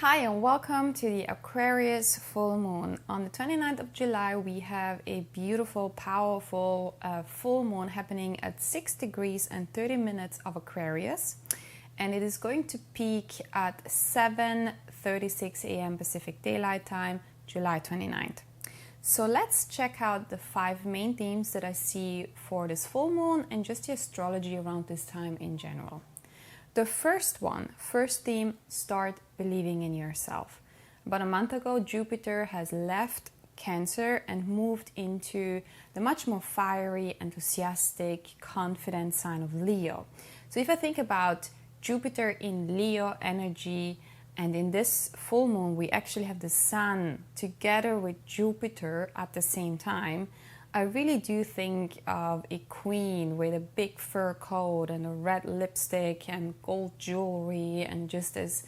Hi and welcome to the Aquarius Full Moon. On the 29th of July we have a beautiful, powerful full moon happening at 6 degrees and 30 minutes of Aquarius, and it is going to peak at 7:36 a.m. Pacific Daylight Time, July 29th. So let's check out the 5 main themes that I see for this full moon and just the astrology around this time in general. The first theme, start believing in yourself. About a month ago, Jupiter has left Cancer and moved into the much more fiery, enthusiastic, confident sign of Leo. So if I think about Jupiter in Leo energy, and in this full moon, we actually have the Sun together with Jupiter at the same time, I really do think of a queen with a big fur coat and a red lipstick and gold jewelry and just this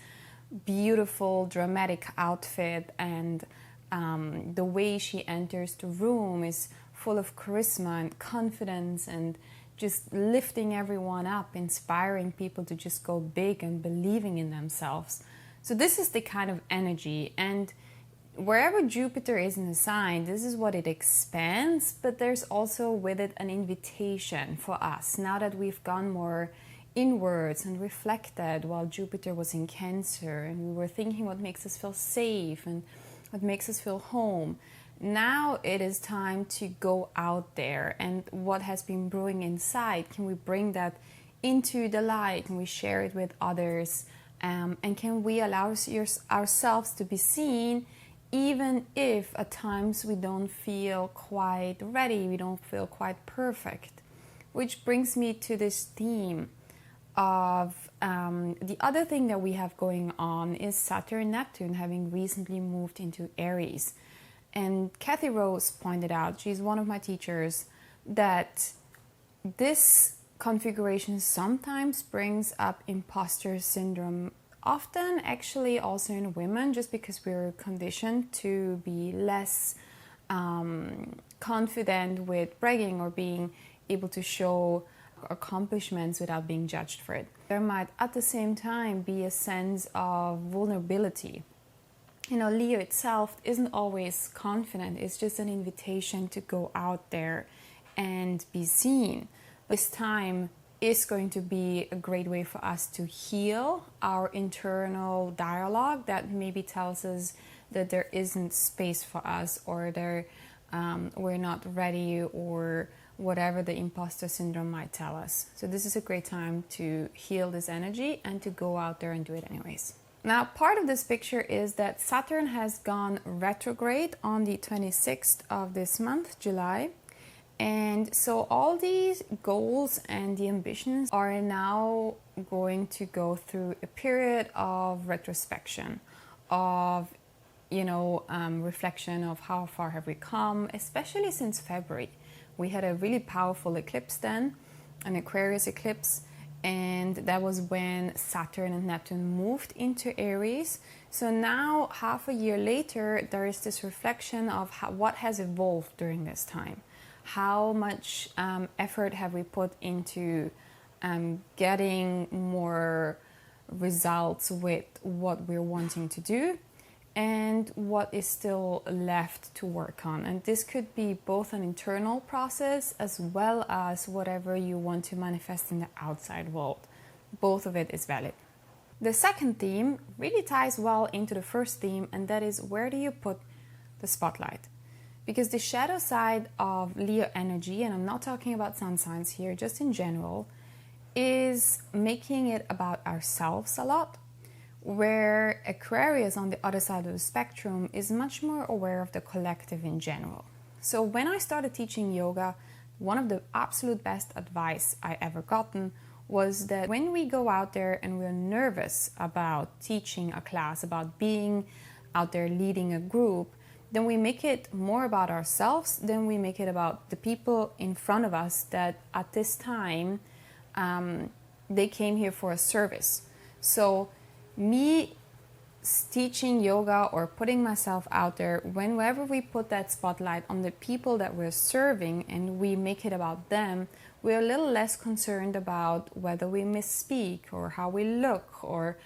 beautiful dramatic outfit, and the way she enters the room is full of charisma and confidence and just lifting everyone up, inspiring people to just go big and believing in themselves. So this is the kind of energy, and wherever Jupiter is in the sign, this is what it expands, but there's also with it an invitation for us. Now that we've gone more inwards and reflected while Jupiter was in Cancer, and we were thinking what makes us feel safe and what makes us feel home, now it is time to go out there, and what has been brewing inside, can we bring that into the light? Can we share it with others? And can we allow ourselves to be seen, even if at times we don't feel quite ready, we don't feel quite perfect? Which brings me to this theme of the other thing that we have going on is Saturn Neptune having recently moved into Aries. And Kathy Rose pointed out, she's one of my teachers, that this configuration sometimes brings up imposter syndrome, often actually also in women, just because we're conditioned to be less confident with bragging or being able to show accomplishments without being judged for it. There might at the same time be a sense of vulnerability. You know, Leo itself isn't always confident, it's just an invitation to go out there and be seen. This time is going to be a great way for us to heal our internal dialogue that maybe tells us that there isn't space for us, or we're not ready, or whatever the imposter syndrome might tell us. So this is a great time to heal this energy and to go out there and do it anyways. Now, part of this picture is that Saturn has gone retrograde on the 26th of this month, July. And so all these goals and the ambitions are now going to go through a period of retrospection, of, reflection of how far have we come, especially since February. We had a really powerful eclipse then, an Aquarius eclipse, and that was when Saturn and Neptune moved into Aries. So now, half a year later, there is this reflection of what has evolved during this time. How much effort have we put into getting more results with what we're wanting to do, and what is still left to work on? And this could be both an internal process as well as whatever you want to manifest in the outside world. Both of it is valid. The second theme really ties well into the first theme, and that is, where do you put the spotlight? Because the shadow side of Leo energy, and I'm not talking about sun signs here, just in general, is making it about ourselves a lot, where Aquarius on the other side of the spectrum is much more aware of the collective in general. So when I started teaching yoga, one of the absolute best advice I ever gotten was that when we go out there and we're nervous about teaching a class, about being out there leading a group, then we make it more about ourselves than we make it about the people in front of us that at this time they came here for a service. So me teaching yoga or putting myself out there, whenever we put that spotlight on the people that we're serving and we make it about them, we're a little less concerned about whether we misspeak or how we look or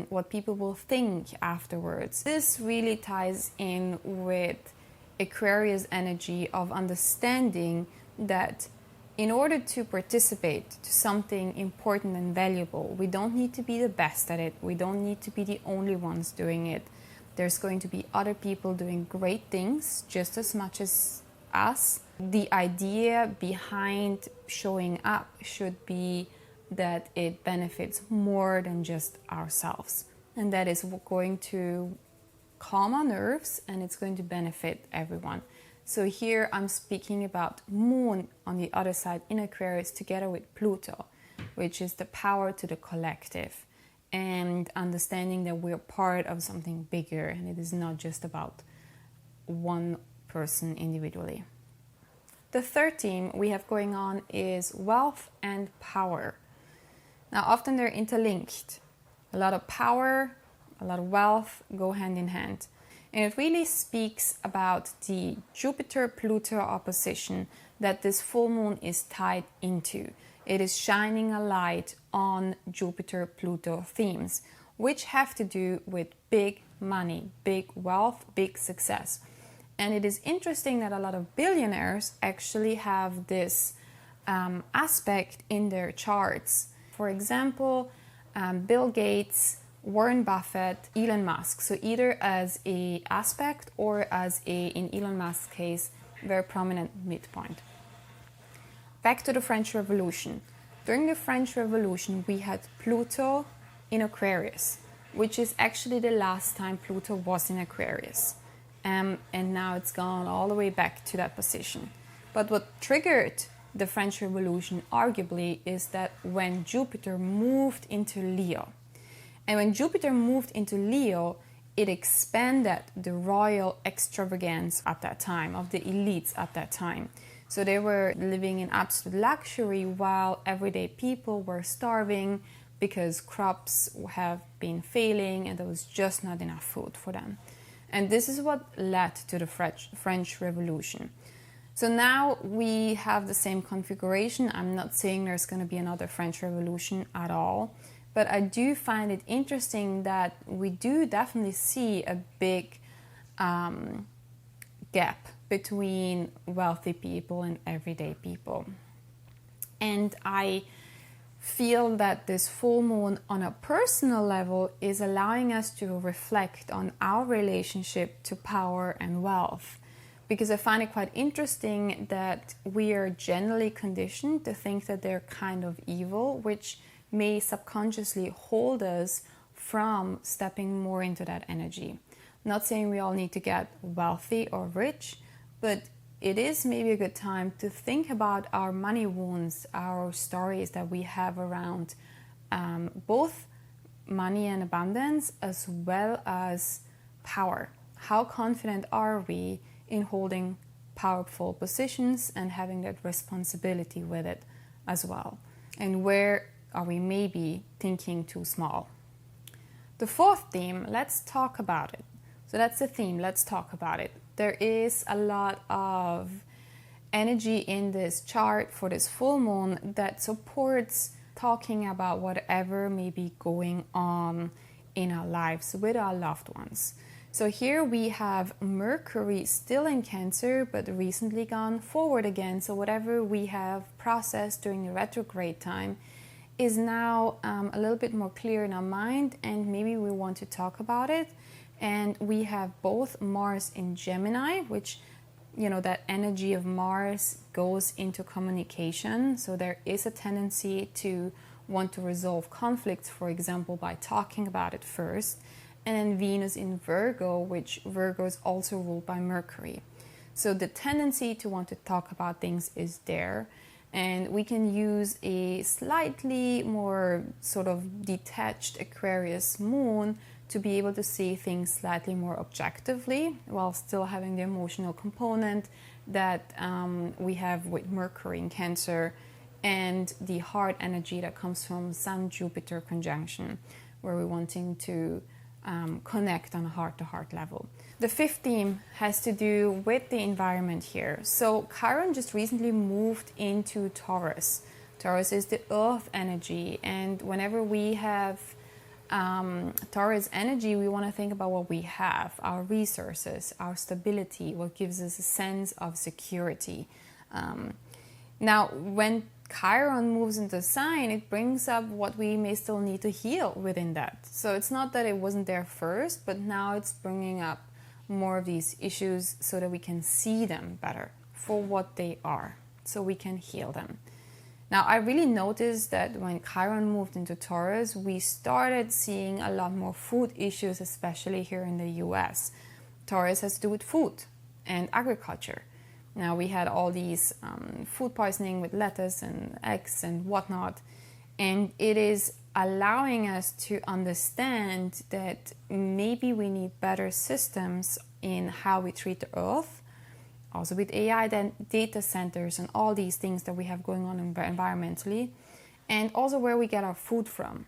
what people will think afterwards. This really ties in with Aquarius energy of understanding that in order to participate to something important and valuable, we don't need to be the best at it. We don't need to be the only ones doing it. There's going to be other people doing great things just as much as us. The idea behind showing up should be that it benefits more than just ourselves. And that is going to calm our nerves and it's going to benefit everyone. So here I'm speaking about Moon on the other side in Aquarius together with Pluto, which is the power to the collective and understanding that we're part of something bigger and it is not just about one person individually. The third theme we have going on is wealth and power. Now often they're interlinked. A lot of power, a lot of wealth go hand in hand. And it really speaks about the Jupiter-Pluto opposition that this full moon is tied into. It is shining a light on Jupiter-Pluto themes, which have to do with big money, big wealth, big success. And it is interesting that a lot of billionaires actually have this aspect in their charts. For example, Bill Gates, Warren Buffett, Elon Musk. So either as a aspect or as a, in Elon Musk's case, very prominent midpoint. Back to the French Revolution. During the French Revolution, we had Pluto in Aquarius, which is actually the last time Pluto was in Aquarius. And now it's gone all the way back to that position. But what triggered the French Revolution, arguably, is that when Jupiter moved into Leo. And when Jupiter moved into Leo, it expanded the royal extravagance at that time, of the elites at that time. So they were living in absolute luxury while everyday people were starving because crops have been failing and there was just not enough food for them. And this is what led to the French Revolution. So now we have the same configuration. I'm not saying there's going to be another French Revolution at all, but I do find it interesting that we do definitely see a big gap between wealthy people and everyday people. And I feel that this full moon on a personal level is allowing us to reflect on our relationship to power and wealth. Because I find it quite interesting that we are generally conditioned to think that they're kind of evil, which may subconsciously hold us from stepping more into that energy. I'm not saying we all need to get wealthy or rich, but it is maybe a good time to think about our money wounds, our stories that we have around both money and abundance as well as power. How confident are we in holding powerful positions and having that responsibility with it as well? And where are we maybe thinking too small? The fourth theme, let's talk about it. So that's the theme, let's talk about it. There is a lot of energy in this chart for this full moon that supports talking about whatever may be going on in our lives with our loved ones. So here we have Mercury still in Cancer, but recently gone forward again. So whatever we have processed during the retrograde time is now a little bit more clear in our mind, and maybe we want to talk about it. And we have both Mars in Gemini, which, you know, that energy of Mars goes into communication. So there is a tendency to want to resolve conflicts, for example, by talking about it first. And then Venus in Virgo, which Virgo is also ruled by Mercury. So the tendency to want to talk about things is there. And we can use a slightly more sort of detached Aquarius moon to be able to see things slightly more objectively while still having the emotional component that we have with Mercury in Cancer and the heart energy that comes from Sun-Jupiter conjunction, where we're wanting to connect on a heart-to-heart level. The fifth theme has to do with the environment here. So Chiron just recently moved into Taurus. Taurus is the earth energy, and whenever we have Taurus energy, we want to think about what we have, our resources, our stability, what gives us a sense of security. Now, when Chiron moves into a sign, it brings up what we may still need to heal within that. So it's not that it wasn't there first, but now it's bringing up more of these issues so that we can see them better for what they are, so we can heal them. Now, I really noticed that when Chiron moved into Taurus, we started seeing a lot more food issues, especially here in the US. Taurus has to do with food and agriculture. Now, we had all these food poisoning with lettuce and eggs and whatnot, and it is allowing us to understand that maybe we need better systems in how we treat the earth. Also with AI, then data centers and all these things that we have going on environmentally, and also where we get our food from.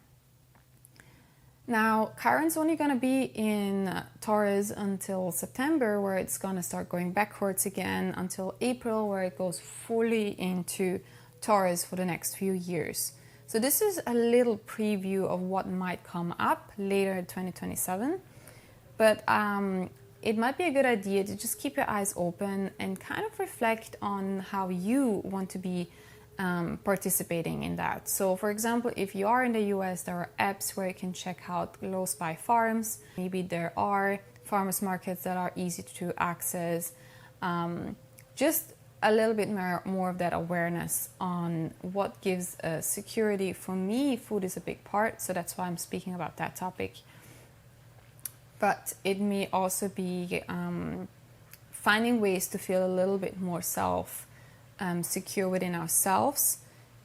Now, Chiron's only going to be in Taurus until September, where it's going to start going backwards again, until April, where it goes fully into Taurus for the next few years. So this is a little preview of what might come up later in 2027. But it might be a good idea to just keep your eyes open and kind of reflect on how you want to be participating in that. So for example, if you are in the US, there are apps where you can check out close by farms. Maybe there are farmers markets that are easy to access. Just a little bit more of that awareness on what gives security. For me, food is a big part, so that's why I'm speaking about that topic. But it may also be finding ways to feel a little bit more secure within ourselves,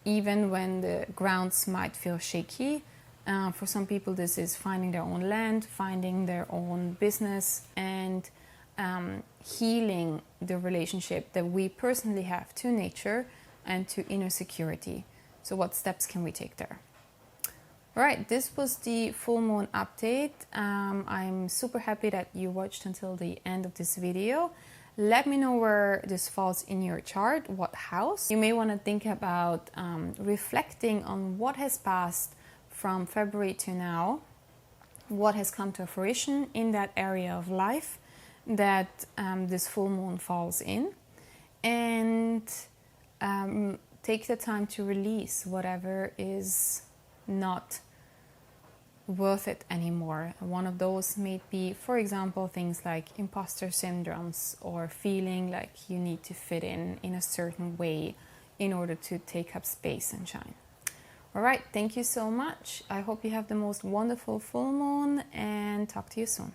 even when the grounds might feel shaky. For some people, this is finding their own land, finding their own business, and healing the relationship that we personally have to nature and to inner security. So what steps can we take there? All right, this was the full moon update. I'm super happy that you watched until the end of this video. Let me know where this falls in your chart, what house. You may want to think about reflecting on what has passed from February to now, what has come to fruition in that area of life that this full moon falls in, and take the time to release whatever is not worth it anymore. One of those may be, for example, things like imposter syndromes or feeling like you need to fit in a certain way in order to take up space and shine. All right, thank you so much. I hope you have the most wonderful full moon, and talk to you soon.